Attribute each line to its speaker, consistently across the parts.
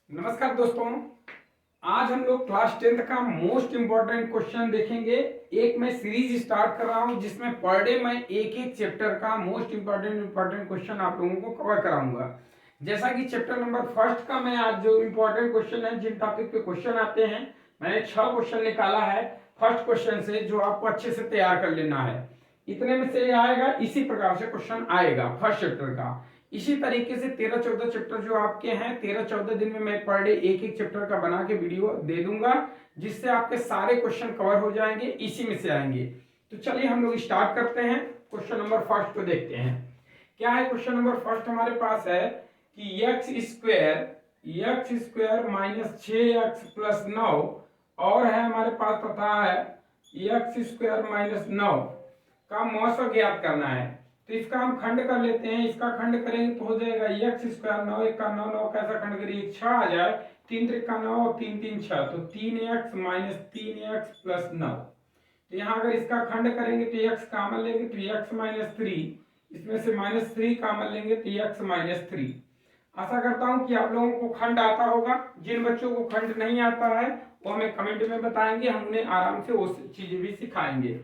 Speaker 1: नमस्कार दोस्तों, आज हम लोग क्लास 10th का मोस्ट इंपॉर्टेंट क्वेश्चन देखेंगे। एक मैं सीरीज स्टार्ट कर रहा हूं जिसमें पर डे मैं एक एक चैप्टर का मोस्ट इंपॉर्टेंट क्वेश्चन आप लोगों को कवर कराऊंगा। जैसा कि चैप्टर नंबर फर्स्ट का मैं आज जो इंपॉर्टेंट क्वेश्चन है, जिन टॉपिक पे क्वेश्चन आते हैं, मैंने 6 क्वेश्चन निकाला है फर्स्ट क्वेश्चन से, जो आपको अच्छे से तैयार कर लेना है। इतने में से आएगा, इसी प्रकार से क्वेश्चन आएगा फर्स्ट चैप्टर का। इसी तरीके से 13-14 चैप्टर जो आपके हैं, 13-14 दिन में मैं पर डे एक एक चैप्टर का बना के वीडियो दे दूंगा, जिससे आपके सारे क्वेश्चन कवर हो जाएंगे, इसी में से आएंगे। तो चलिए हम लोग स्टार्ट करते हैं। क्वेश्चन नंबर फर्स्ट को देखते हैं। क्या है क्वेश्चन नंबर फर्स्ट हमारे पास है कि x square minus 6x plus 9 और है हमारे पास पता है एक्स स्क्वायर माइनस 9 का मौसा ज्ञात करना है। तो इसका हम खंड कर लेते हैं। इसका खंड करेंगे तो हो जाएगा एक्स स्क्वायर 9 1 का 9 9 कैसा खंड करिए 6 आ जाए, 3 3 का 9 और 3 3 6, तो 3x माइनस 3x प्लस 9। तो यहाँ अगर इसका खंड करेंगे तो x कॉमन लेंगे तो x माइनस 3, इसमें से माइनस 3 कॉमन लेंगे तो x माइनस 3। आशा करता हूं कि आप लोगों को खंड आता होगा। जिन बच्चों को खंड नहीं आता है वो हमें कमेंट में बताएंगे, हम उन्हें आराम से वो चीजें भी सिखाएंगे।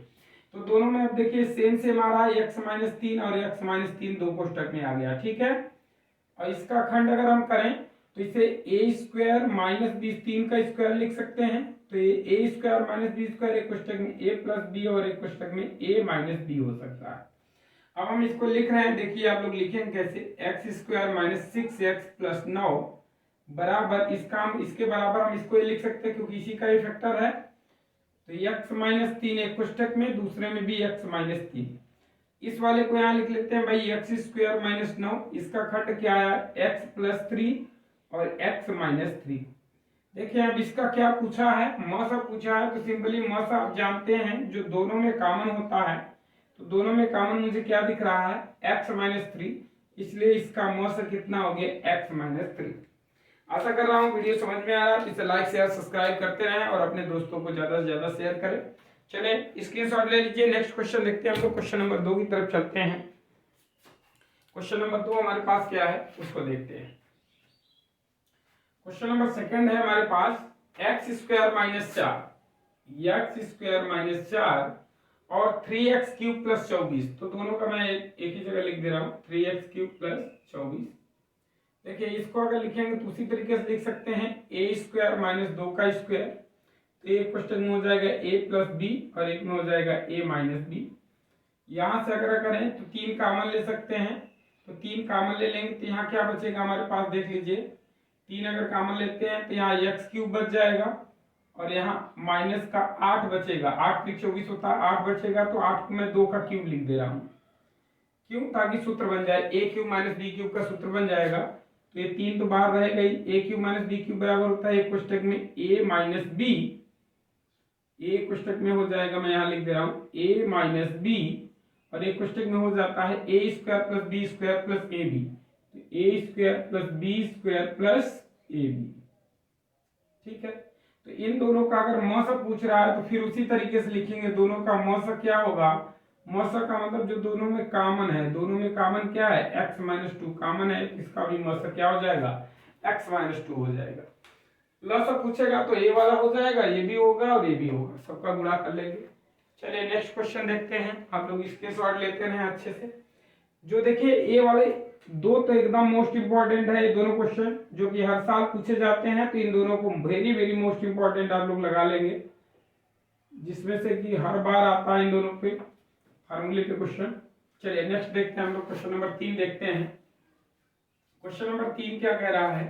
Speaker 1: तो दोनों में अब देखिए सेम आ रहा है, x माइनस 3 और x माइनस 3 दो कोष्टक में आ गया, ठीक है। और इसका खंड अगर हम करें तो इसे a स्क्वायर माइनस 20 3 का स्क्वायर लिख सकते हैं। तो ये a square minus B square एक कोष्टक में a प्लस बी और एक कोष्टक में a माइनस बी हो सकता है। अब हम इसको लिख रहे हैं, देखिए आप लोग लिखेंगे कैसे, x square minus 6x plus 9 बराबर, इसका हम इसके बराबर हम इसको लिख सकते हैं क्योंकि इसी का ही फैक्टर है। तो x माइनस 3 एक कोष्टक में, दूसरे में भी x माइनस 3। इस वाले को यहाँ लिख लेते हैं भाई एक्स स्क्वायर माइनस 9, इसका खंड क्या आया x प्लस 3 और x माइनस 3। देखिए अब इसका क्या पूछा है, मौसा पूछा है। तो सिंपली मौसा आप जानते हैं जो दोनों में कॉमन होता है, तो दोनों में कॉमन मुझे क्या दिख रहा है x माइनस 3, इसलिए इसका मौसा कितना हो गया x माइनस 3। आशा कर रहा हूँ वीडियो समझ में आ रहा है। इसे लाइक शेयर सब्सक्राइब करते रहें और अपने दोस्तों को ज्यादा से ज्यादा शेयर करें। चलिए स्क्रीनशॉट ले लीजिए। नेक्स्ट क्वेश्चन देखते हैं हम लोग, क्वेश्चन नंबर 2 की तरफ चलते हैं। क्वेश्चन नंबर 2 हमारे पास क्या है उसको देखते हैं। क्वेश्चन नंबर सेकंड है हमारे पास एक्स स्क्वायर माइनस 4 और 3x क्यूब प्लस 24। तो दोनों का मैं एक ही जगह लिख दे रहा हूँ, 3x क्यूब प्लस 24। देखिए इसको अगर लिखेंगे तो उसी तरीके से लिख सकते हैं a स्क्वायर माइनस 2 का स्क्वायर। तो एक क्वेश्चन में हो जाएगा a प्लस बी और एक में हो जाएगा a माइनस बी। यहाँ से अगर करें तो 3 कॉमन ले सकते हैं, तो 3 कॉमन ले लेंगे तो यहाँ क्या बचेगा हमारे पास, देख लीजिए 3 अगर कॉमन लेते हैं तो यहाँ एक्स क्यूब बच जाएगा और यहाँ माइनस का 8 बचेगा। 8 3 24 होता है, 8 बचेगा तो 8 को मैं 2 का क्यूब लिख दे रहा हूँ। क्यों, ताकि सूत्र बन जाए, a cube minus B cube का सूत्र बन जाएगा। तो ये 3 तो बाहर रहेगा ही, a cube minus B cube बराबर होता है एक कोष्टक में a माइनस बी, एक कोष्टक में हो जाएगा, मैं यहाँ लिख दे रहा हूँ a माइनस बी, और एक कोष्टक में हो जाता है a square plus B square plus A B. तो a square plus B square plus A B, ठीक है। तो इन दोनों का अगर मौसा पूछ रहा है तो फिर उसी तरीके से लिखेंगे। दोनों का मौसा क्या होगा, मौसा का मतलब जो दोनों में कॉमन है, दोनों में कॉमन क्या है x माइनस 2 कॉमन है, इसका भी मौसा क्या हो जाएगा x माइनस 2 हो जाएगा। लसा पूछेगा तो a वाला हो जाएगा, ये भी होगा और ये भी होगा, सबका गुणा कर लेंगे। चलिए नेक्स्ट क्वेश्चन देखते हैं। आप लोग इसके शॉर्ट लेते हैं अच्छे से। जो देखिए ए वाले दो तो एकदम मोस्ट इंपॉर्टेंट है, ये दोनों क्वेश्चन जो कि हर साल पूछे जाते हैं, तो इन दोनों को वेरी वेरी मोस्ट इंपॉर्टेंट आप लोग लगा लेंगे, जिसमें से कि हर बार आता है इन दोनों पे फार्मूले पे क्वेश्चन। चलिए नेक्स्ट देखते हैं हम लोग, क्वेश्चन नंबर 3 देखते हैं। क्वेश्चन नंबर 3 क्या कह रहा है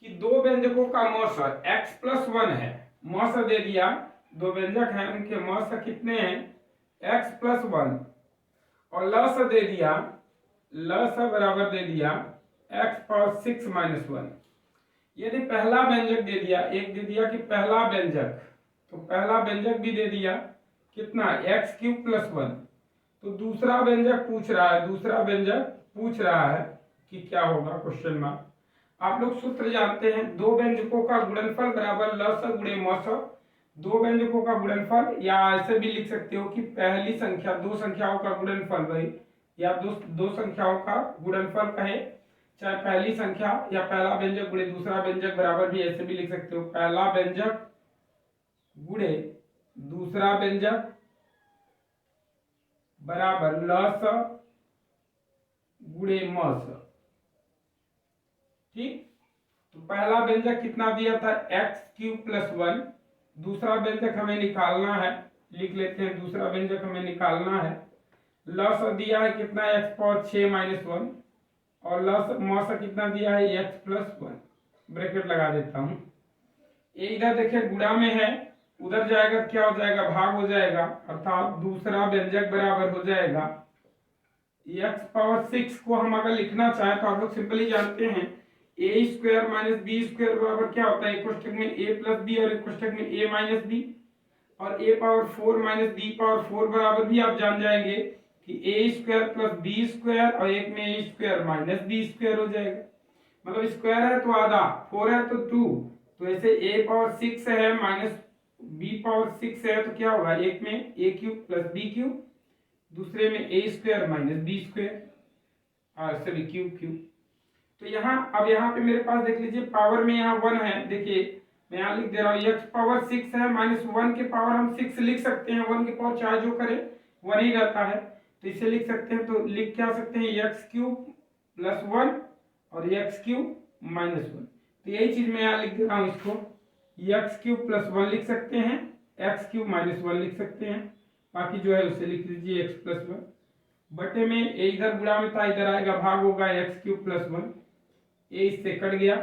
Speaker 1: कि दो व्यंजकों का मौसा x प्लस 1 है। मौसा दे दिया, दो व्यंजक हैं उनके मौसा कितने हैं x प्लस 1, और लसा दे दिया, लसा बराबर दे दिया x पावर 6 माइनस 1। यदि पहला व्यंजक दे दिया, एक दे दिया कि पहला व्यंजक, तो पहला व्यंजक भी दे दिया कितना x क्यूब प्लस 1, तो दूसरा व्यंजक पूछ रहा है, दूसरा व्यंजक पूछ रहा है कि क्या होगा, क्वेश्चन मार्क। आप लोग सूत्र जानते हैं, दो व्यंजकों का गुणनफल बराबर लसा गुणे मौसा। दो व्यंजकों का गुणनफल, या ऐसे भी लिख सकते हो कि पहली संख्या दो संख्याओं का गुणनफल भाई, या दो संख्याओं का गुणनफल कहे चाहे पहली संख्या या पहला व्यंजक गुणे दूसरा व्यंजक बराबर भी ऐसे भी लिख सकते हो, पहला व्यंजक गुणे दूसरा व्यंजक बराबर लस गुणे मस। ठीक, तो पहला व्यंजक कितना दिया था x³ + 1, दूसरा व्यंजक हमें निकालना है, लिख लेते हैं दूसरा व्यंजक हमें निकालना है। लस दिया है कितना x⁻6 - 1 और लस मस कितना दिया है x+1, ब्रैकेट लगा देता हूं। ये इधर देखिए गुणा में है, उधर जाएगा क्या हो जाएगा भाग हो जाएगा, अर्थात दूसरा व्यंजक बराबर हो जाएगा x⁻6 को हम अगर लिखना चाहें तो आप लोग सिंपली जानते हैं a² - b² बराबर क्या होता है, एक कोष्ठक में a + b और एक कोष्ठक में a - b, और a⁴ - b⁴ बराबर भी आप जान जाएंगे कि a² + b² और एक में a² - b² हो जाएगा, मतलब स्क्वायर है तो आधा, 4 है तो 2, तो ऐसे a⁻6 है माइनस b⁻6 है तो क्या होगा, एक में a³ + b³, दूसरे में a² - b² और सभी क्यूब। तो यहाँ अब यहाँ पे मेरे पास देख लीजिए पावर में यहाँ 1 है, देखिए मैं यहाँ लिख दे रहा हूँ x⁻6 है -1 के पावर हम 6 लिख सकते हैं, 1 के पावर चाहे जो करे 1 ही रहता है, तो इसे लिख सकते हैं, तो लिख क्या सकते हैं x³ + 1 और x³ - 1, तो यही चीज मैं यहाँ लिख दे रहा हूँ, इसको x³ + 1 लिख सकते हैं, x³ - 1 लिख सकते हैं, बाकी जो है उसे लिख लीजिए x+1 बटे में a इधर गुणा में था, इधर आएगा भाग होगा x³ + 1, ये इससे कट गया,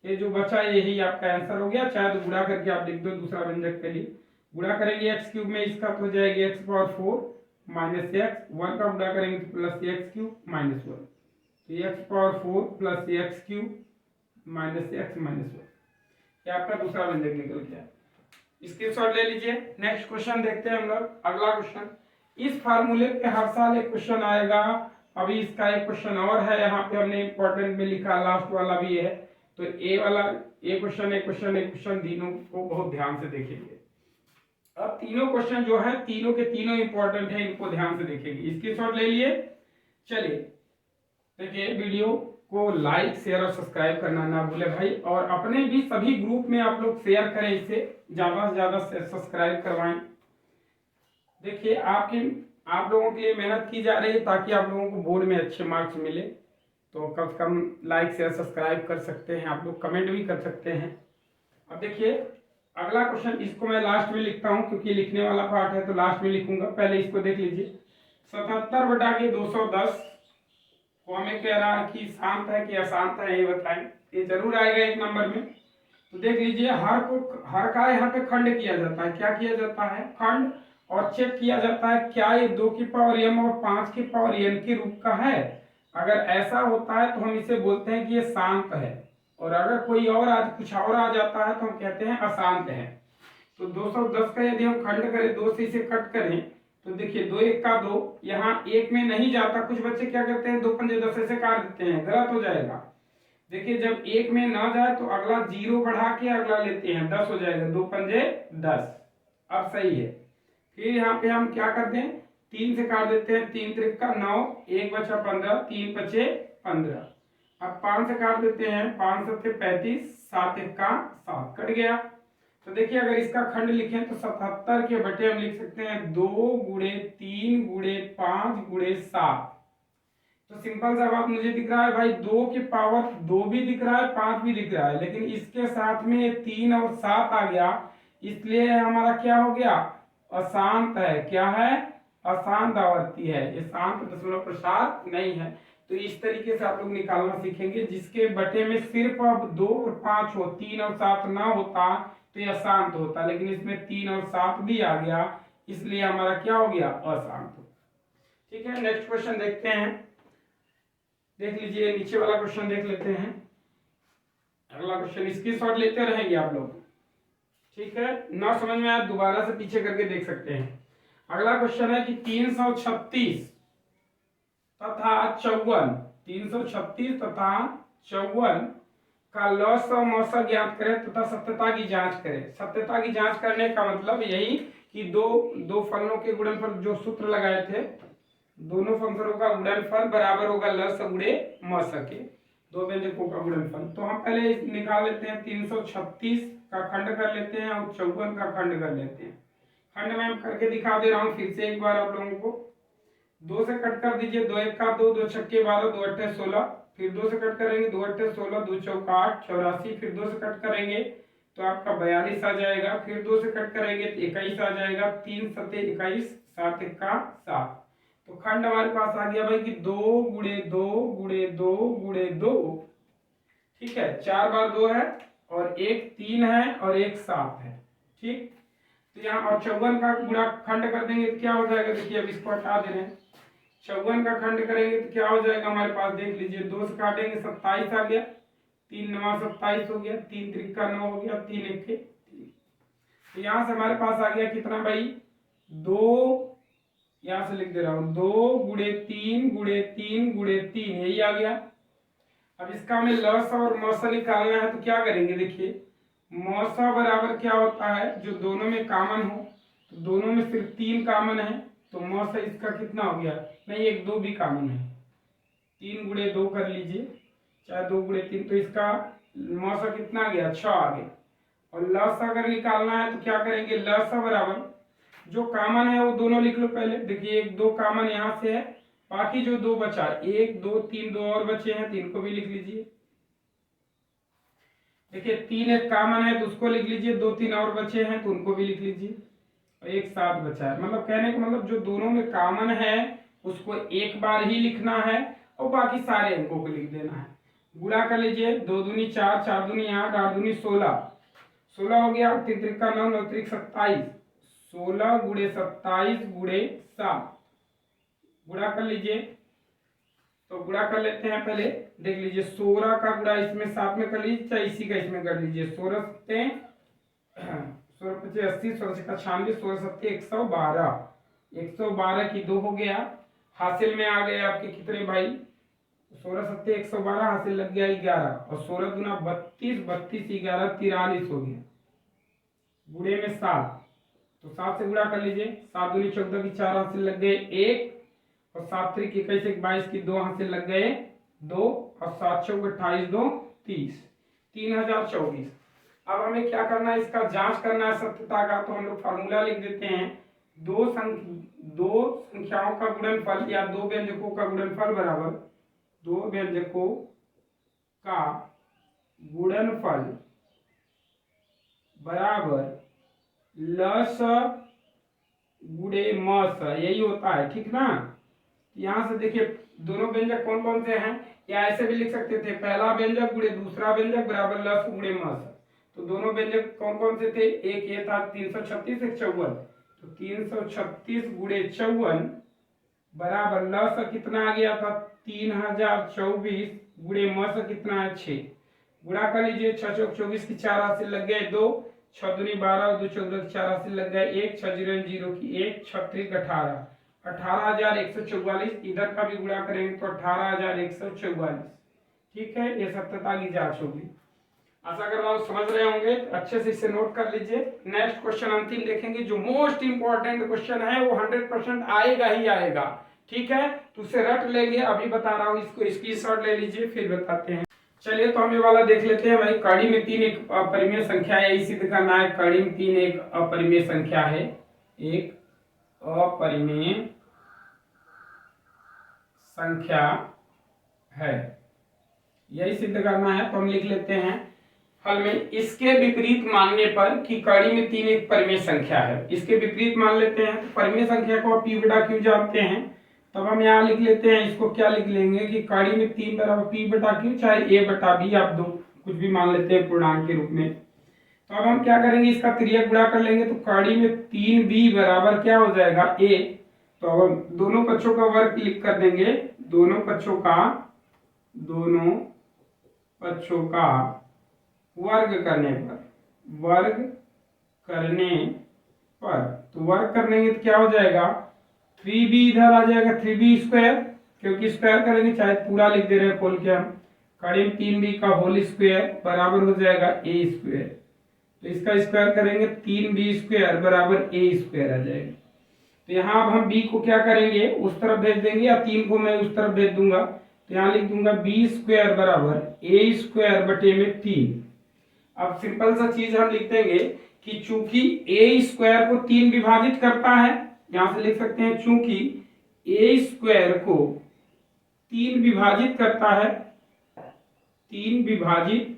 Speaker 1: ये जो बचा यही आपका आंसर हो गया, चाहे तो गुणा करके आप लिख दो दूसरा व्यंजक के लिए, गुणा करेंगे x³ में इसका तो हो जाएगी x⁻4 - x, 1 का गुणा करेंगे तो +x³ - 1, तो x⁻4 + x³ - x - 1, ये आपका दूसरा व्यंजक निकल गया। स्क्रीनशॉट ले लीजिए। नेक्स्ट क्वेश्चन देखते हैं हम लोग, अगला क्वेश्चन। इस फार्मूले पे हर साल एक क्वेश्चन आएगा, अभी इसका एक क्वेश्चन और है, यहाँ पे हमने इंपॉर्टेंट में लिखा, लास्ट वाला भी है, तो ए वाला एक क्वेश्चन तीनों को बहुत ध्यान से देखेंगे। अब तीनों क्वेश्चन जो है तीनों के तीनों इंपॉर्टेंट है, इनको ध्यान से देखेंगे। स्क्रीनशॉट ले लिए, चलिए देखिए वीडियो को लाइक शेयर और सब्सक्राइब करना ना भूले भाई, और अपने भी सभी ग्रुप में आप लोग शेयर करें, इसे ज्यादा से ज्यादा सब्सक्राइब करवाएं। देखिए आप लोगों के लिए मेहनत की जा रही है ताकि आप लोगों को बोर्ड में अच्छे मार्क्स मिले, तो कम से कम लाइक शेयर सब्सक्राइब कर सकते हैं आप लोग, कमेंट भी कर सकते हैं। अब देखिए अगला क्वेश्चन, इसको मैं लास्ट में लिखता हूं क्योंकि लिखने वाला पार्ट है तो लास्ट में लिखूंगा, पहले इसको देख लीजिए। 77/210 को हमें कह रहा है कि शांत है कि अशांत है, ये बताएं, ये जरूर आएगा एक नंबर में। तो देख लीजिए हर का यहाँ पे खंड किया जाता है, क्या किया जाता है, खंड, और चेक किया जाता है क्या ये 2 की पावर m और 5 की पावर n के रूप का है। अगर ऐसा होता है तो हम इसे बोलते हैं कि ये शांत है, और अगर कोई और कुछ और आ जाता है तो हम कहते हैं अशांत है। तो 210 का यदि हम खंड करें, 2 से इसे कट करें तो देखिए 2 1 का 2, यहाँ 1 में नहीं जाता, कुछ बच्चे क्या करते हैं 2 पंजे 10 ऐसे काट देते हैं, गलत हो जाएगा। देखिए जब 1 में ना जाए तो अगला 0 बढ़ा के अगला लेते हैं, 10 हो जाएगा, 2 पंजे 10, अब सही है। फिर यहाँ पे हम क्या करते हैं, 3 से काट देते हैं, 3 त्रिक का 9, 1 बचा 15, 3 बचे 15। अब 5 से काट देते हैं, 5 7 35, 7 1 का 7, कट गया। तो देखिए अगर इसका खंड लिखें तो 77 के बटे हम लिख सकते हैं 2 × 3 × 5 × 7। तो सिंपल सा बात मुझे दिख रहा है भाई, 2 की पावर 2 भी दिख रहा है, 5 भी दिख रहा है, लेकिन इसके साथ में 3 और 7 आ गया, इसलिए हमारा क्या हो गया, अशांत है। क्या है, अशांत आवर्ती है, ये शांत दशमलव प्रसार नहीं है। तो इस तरीके से आप लोग निकालना सीखेंगे, जिसके बटे में सिर्फ अब 2 और 5 हो, 3 और 7 ना होता तो ये अशांत होता, लेकिन इसमें 3 और 7 भी आ गया, इसलिए हमारा क्या हो गया, अशांत। ठीक है, नेक्स्ट क्वेश्चन देखते हैं। देख लीजिए नीचे वाला क्वेश्चन देख लेते हैं, अगला क्वेश्चन, स्क्रीनशॉट लेते रहेंगे आप लोग, ठीक है, ना समझ में आया दोबारा से पीछे करके देख सकते हैं। अगला क्वेश्चन है कि 336 तथा 54, 336 तथा 54 का लॉस और मौसा ज्ञात करें तथा सत्यता की जांच करें। सत्यता की जांच करने का मतलब यही कि दो फलनों के गुणनफल जो सूत्र लगाए थे, दोनों फंक्शनों का गुणनफल बराबर होगा लस गुणे मौसा के। दो व्यंजकों का गुणनफल। तो हम पहले निकाल लेते हैं, 336 का खंड कर लेते हैं और 54 का खंड कर लेते हैं। खंड में हम करके दिखा दे रहा हूँ फिर से एक बार आप लोगों को। 2 से कट कर दीजिए, 2 1 का 2, 2 छक्के 12, 2 8 16, फिर 2 से कट करेंगे, 2 8 16, 2 चौका 8 84, फिर 2 से कट करेंगे तो आपका 42 आ जाएगा, फिर 2 से कट करेंगे तो 21 आ जाएगा, 3 सत्ते 21, 7 1 7। तो खंड हमारे पास आ गया भाई कि 2 गुणे 2 गुणे 2 गुणे 2, ठीक है, 4 बार 2 है और एक 3 है और एक 7 है, ठीक। तो यहाँ और 54 का गुणा खंड कर देंगे तो क्या हो जाएगा, देखिए अब इसको हटा दे रहे हैं, 54 का खंड करेंगे तो क्या हो जाएगा हमारे पास, देख लीजिए, 2 से काटेंगे 27 आ गया, 3 9 27 हो गया, 3 3 9 हो गया, 3 1 3। तो यहाँ से हमारे पास आ गया कितना भाई, 2, यहाँ से लिख दे रहा हूँ, 2 गुणे 3 गुणे 3 गुणे 3, यही आ गया। अब इसका हमें लस और मौसा निकालना है तो क्या करेंगे, देखिए मौसा बराबर क्या होता है, जो दोनों में कॉमन हो, तो दोनों में सिर्फ 3 कॉमन है, तो मौसा इसका कितना हो गया, नहीं 1 2 भी कॉमन है, 3 गुणे 2 कर लीजिए, चाहे 2 गुणे 3, तो इसका मौसा कितना आ गया, 6 आ गया। और लस अगर निकालना है तो क्या करेंगे, लस बराबर जो कॉमन है वो दोनों लिख लो पहले, देखिए 1 2 कॉमन यहाँ से है, बाकी जो 2 बचा, 1 2 3 2 और बचे हैं, 3 को भी लिख लीजिए। देखिए 3 एक कॉमन है तो उसको लिख लीजिए, 2 3 और बचे हैं तो उनको भी लिख लीजिए, और 1 7 बचा है। मतलब कहने का मतलब जो दोनों में कॉमन है उसको एक बार ही लिखना है और बाकी सारे अंकों को लिख देना है। गुणा कर लीजिए, 2 दूनी 4, 4 दूनी 8, 8 दूनी 16, 16 हो गया, 3 3 का 9, 9 3 27, 16 गुणे 27 गुणे 7, गुणा कर लीजिए। तो गुणा कर लेते हैं पहले, देख लीजिए 16 का गुणा इसमें 7 में कर लीजिए, चाहे इसी का इसमें कर लीजिए, 16 सत्ते 16 पचे 80, 16 छक्का 96, 16 सत्ते 112, 112 की 2 हो गया, हासिल में आ गए आपके कितने भाई, 16 सत्ते 112, हासिल लग गया 11, और 16 गुना 32, 32 11 43 हो गया, गुणे में 7, तो 7 से गुणा कर लीजिए, 7 दूनी 14 की 4, हासिल लग गए 1, और 7 3 की 21 22 की 2, हासिल लग गए 2, और 7 चौक 28 2 30, 3024। अब हमें क्या करना है, इसका जांच करना है सत्यता का, तो हम लोग फार्मूला लिख देते हैं, दो संख्याओं का गुणनफल या दो व्यंजकों का गुणनफल बराबर दो व्यंजकों का गुणनफल बराबर लस गुणे मस, यही होता है, ठीक ना। यहाँ से देखिए दोनों व्यंजक कौन कौन से हैं, या ऐसे भी लिख सकते थे, पहला व्यंजक गुणे दूसरा व्यंजक बराबर लस गुणे मस। तो दोनों व्यंजक कौन कौन से थे, एक ये था 336, एक 54, तो 336 गुणे 54 बराबर लस कितना आ गया था 3024 गुणे मस कितना है 6, गुणा कर लीजिए, 6 चौक 24 की 4, हासिल लग गए 2, 6 दूनी 12, 2 14 की 4, हासिल लग गए 1, 6 0 0 की 1, 36 18, 18144, इधर का भी गुणा करेंगे तो 18144, ठीक है। ये सत्यता की जांच होगी। आशा कर रहा हूँ समझ रहे होंगे, अच्छे से इसे नोट कर लीजिए। नेक्स्ट क्वेश्चन अंतिम देखेंगे, जो मोस्ट इंपॉर्टेंट क्वेश्चन है वो 100% आएगा ही आएगा, ठीक है, तो उसे रट लेंगे, अभी बता रहा हूँ, इसको स्क्रीनशॉट ले लीजिए फिर बताते हैं। चलिए तो हम ये वाला देख लेते हैं भाई, कड़ी में 3 एक अपरिमेय संख्या है, यही सिद्ध करना है, कड़ी में 3 एक अपरिमेय संख्या है, एक अपरिमेय संख्या है, यही सिद्ध करना है। तो हम लिख लेते हैं हल में, इसके विपरीत मानने पर कि कड़ी में 3 एक परिमेय संख्या है, इसके विपरीत मान लेते हैं, तो परिमेय संख्या को p बटा q जानते हैं, तब हम यहाँ लिख लेते हैं, इसको क्या लिख लेंगे कि कड़ी में 3 बराबर p बटा q, चाहे a बटा b, आप दो कुछ भी मान लेते हैं पूर्णांक के रूप में। तो अब हम क्या करेंगे, इसका तिर्यक गुणा कर लेंगे, तो कड़ी में 3b बराबर क्या हो जाएगा a, तो अब हम दोनों पक्षों का वर्ग लिख कर देंगे, दोनों पक्षों का वर्ग करने पर तो वर्ग करने तो क्या हो जाएगा, 3b इधर आ जाएगा, 3b स्क्वायर, क्योंकि स्क्वायर करेंगे, चाहे पूरा लिख दे रहे हैं खोल के हम, कड़ी 3b का होल स्क्वायर बराबर हो जाएगा a स्क्वायर, तो इसका स्क्वायर करेंगे 3b स्क्वायर बराबर a स्क्वायर आ जाएगा। तो यहाँ अब हम b को क्या करेंगे, उस तरफ भेज देंगे, या 3 को मैं उस तरफ भेज दूंगा, तो यहाँ लिख दूंगा बी स्क्वायर बराबर ए स्क्वायर बटे में 3। अब सिंपल सा चीज हम लिख देंगे कि चूंकि ए स्क्वायर को 3 विभाजित करता है, यहां से लिख सकते हैं चूंकि ए स्क्वायर को 3 विभाजित करता है, 3 विभाजित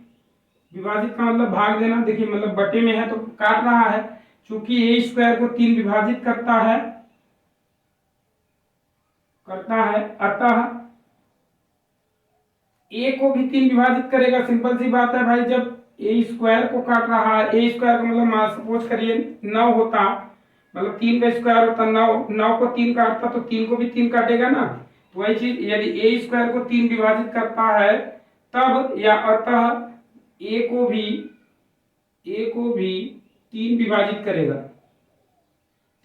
Speaker 1: का मतलब भाग देना, देखिए मतलब बटे में है तो काट रहा है, चूंकि ए स्क्वायर को 3 विभाजित करता है अतः ए को भी 3 विभाजित करेगा। सिंपल सी बात है भाई, जब ए स्क्वायर को काट रहा है, ए स्क्वायर का मतलब मान सपोज करिए 9 होता, मतलब 3 का स्क्वायर होता 9 को 3 काटता तो 3 को भी 3 काटेगा ना। तो वही चीज यदि ए स्क्वायर को 3 विभाजित करता है तब या अतः ए को भी 3 विभाजित करेगा,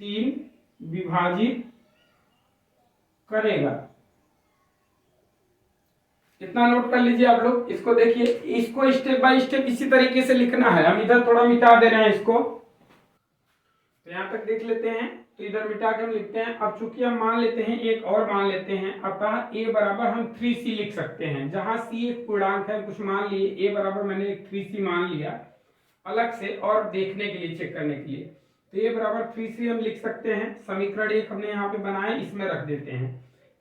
Speaker 1: 3 विभाजित करेगा। इतना नोट कर लीजिए आप लोग। इसको देखिए, इसको स्टेप बाय स्टेप इसी तरीके से लिखना है। हम इधर थोड़ा मिटा दे रहे हैं इसको, तो यहां तक देख लेते हैं, तो इधर मिटा के हम लिखते हैं। अब चूंकि हम मान लेते हैं, एक और मान लेते हैं, अतः ए बराबर हम 3c लिख सकते हैं, जहां c एक पूर्णांक है, कुछ मान लिए, ए बराबर मैंने एक 3c मान लिया अलग से और देखने के लिए, चेक करने के लिए। तो ए बराबर 3c हम लिख सकते हैं। समीकरण 1 हमने यहाँ पे बनाया, इसमें रख देते हैं।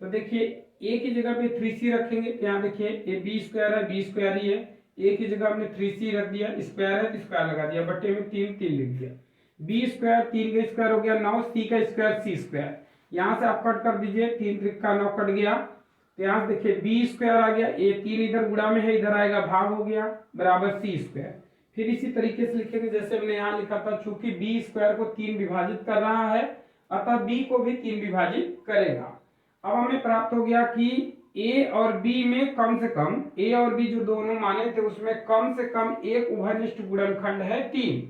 Speaker 1: तो देखिए ए की जगह पे 3c रखेंगे, तो यहाँ देखिए ए बी स्क्वायर है, बी स्क्वायर ही है, ए की जगह हमने 3c रख दिया, स्क्वायर है तो स्क्वायर लगा दिया, बट्टे में 3 लिख दिया। बी स्क्वायर 3 का स्क्वायर हो गया 9, सी का स्क्वायर सी स्क्वायर, यहाँ से आप कट कर दीजिए, 3 3 का 9 कट गया। तो यहाँ से देखिए बी स्क्वायर आ गया, ए 3 इधर गुणा में है, इधर आएगा भाग हो गया, बराबर सी स्क्वायर। फिर इसी तरीके से लिखेंगे जैसे हमने यहाँ लिखा था, चूंकि बी स्क्वायर को 3 विभाजित कर रहा है अतः बी को भी 3 विभाजित करेगा। अब हमें प्राप्त हो गया कि ए और बी में कम से कम, ए और बी जो दोनों माने थे उसमें कम से कम एक उभयनिष्ठ गुणनखंड है 3।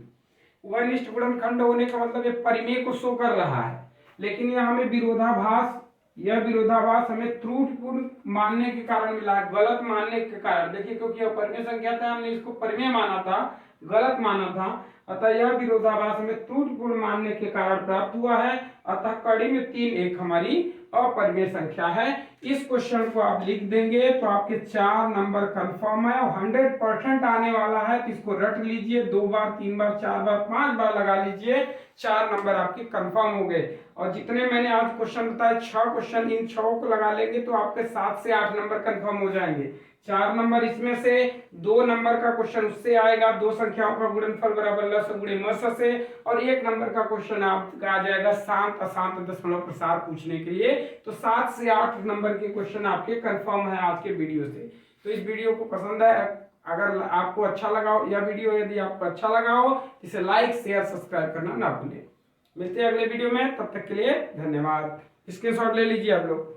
Speaker 1: उभयनिष्ठ गुणनखंड होने का मतलब ये परिमेय को शो कर रहा है, लेकिन यह हमें विरोधाभास, यह विरोधाभास हमें त्रुटिपूर्ण मानने के कारण मिला है, गलत मानने के कारण। देखिए क्योंकि यह परिमेय संख्या था, हमने इसको परिमेय माना था, गलत माना था, अतः यह विरोधाभास हमें त्रुटिपूर्ण मानने के कारण प्राप्त हुआ है। अतः कड़ी में 3 एक हमारी अपरिमेय संख्या है। इस क्वेश्चन को आप लिख देंगे तो आपके 4 नंबर कंफर्म है और 100% आने वाला है। तो इसको रट लीजिए, 2 बार 3 बार 4 बार 5 बार लगा लीजिए, 4 नंबर आपके कंफर्म हो गए। और जितने मैंने आज क्वेश्चन बताए 6 क्वेश्चन, इन 6 को लगा लेंगे तो आपके 7 से 8 नंबर कंफर्म हो जाएंगे। 4 नंबर इसमें से, 2 नंबर का क्वेश्चन उससे आएगा, 2 संख्याओं का गुणनफल बराबर लस गुणे मस से, और 1 नंबर का क्वेश्चन आपका आ जाएगा शांत अशांत दशमलव प्रसार पूछने के लिए। तो 7 से 8 नंबर के क्वेश्चन आपके कंफर्म है आज के वीडियो से। तो इस वीडियो को पसंद है, अगर आपको अच्छा लगा हो यह वीडियो, यदि आपको अच्छा लगा हो इसे लाइक शेयर सब्सक्राइब करना ना भूलें। मिलते हैं अगले वीडियो में, तब तक के लिए धन्यवाद। स्क्रीनशॉट ले लीजिए आप लोग।